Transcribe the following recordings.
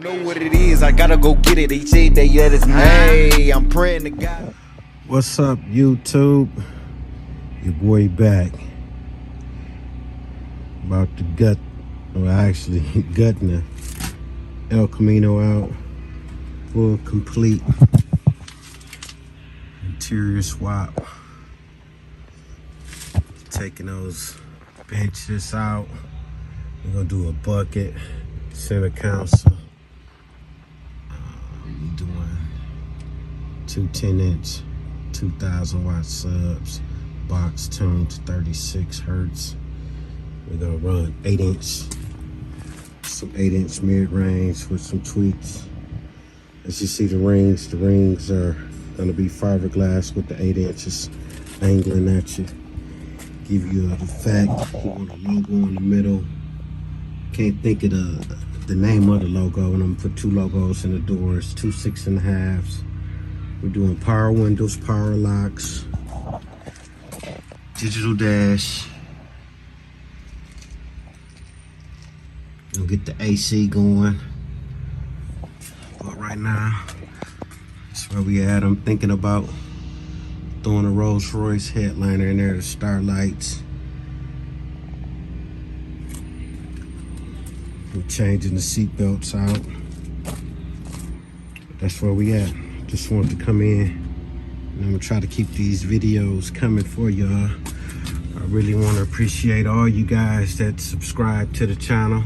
Know what it is, I gotta go get it. They say that yeah, it's May. I'm praying to God. What's up, YouTube? Your boy back. About to gut, or actually gutting the El Camino out. Full complete interior swap. Taking those benches out. We're gonna do a bucket, center console. We're doing two 10-inch, 2,000 watt subs, box tuned to 36 hertz. We're gonna run 8-inch, some 8-inch mid-range with some tweaks. As you see the rings are gonna be fiberglass with the 8 inches angling at you. Give you an effect. You want a logo in the middle. Can't think of the name of the logo, and I'm gonna put two logos in the doors, two 6.5s. We're doing power windows, power locks, digital dash. We'll get the AC going. But right now, that's where we at. I'm thinking about throwing a Rolls Royce headliner in there, the starlights. We're changing the seat belts out. That's where we at. Just wanted to come in, and I'm gonna try to keep these videos coming for y'all. I really want to appreciate all you guys that subscribe to the channel.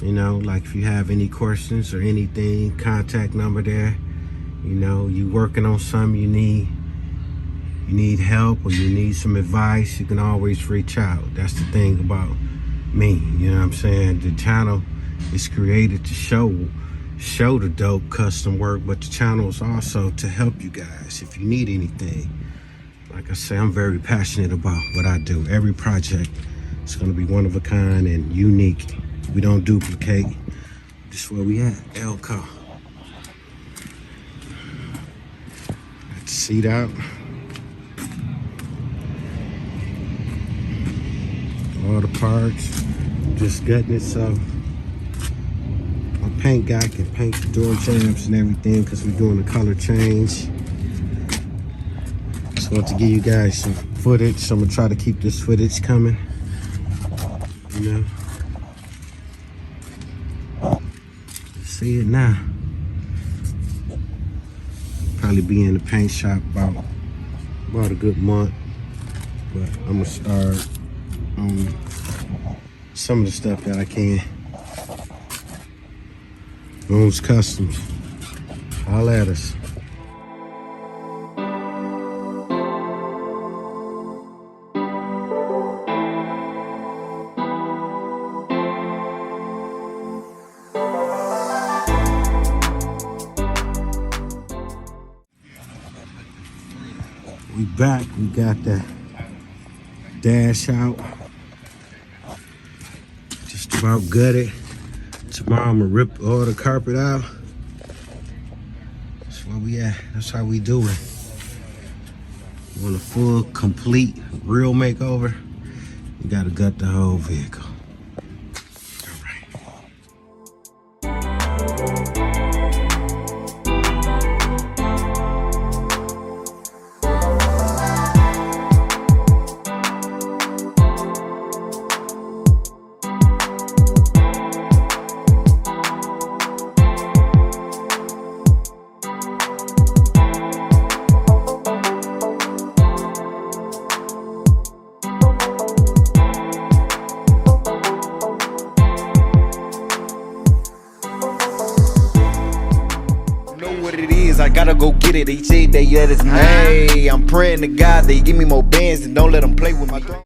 You know, like if you have any questions or anything, contact number there. You know, you working on something, you need help or you need some advice, you can always reach out. That's the thing about me, you know what I'm saying? The channel is created to show the dope custom work, but the channel is also to help you guys if you need anything. Like I say, I'm very passionate about what I do. Every project is gonna be one of a kind and unique. We don't duplicate. This is where we at, Elko. Got the seat out. All the parts, just gutting it so my paint guy can paint the door jambs and everything because we're doing a color change. Just want to give you guys some footage. So I'm gonna try to keep this footage coming, you know. See it now. Probably be in the paint shop about a good month, but I'm gonna start on some of the stuff that I can. Owns Customs. Holla at us. We back. We got the dash out. Just about gutted. Tomorrow I'm gonna rip all the carpet out. That's where we at. That's how we do it. You want a full, complete, real makeover? You gotta gut the whole vehicle. What it is, I gotta go get it. They say that yeah, it's May. I'm praying to God they give me more bands and don't let them play with my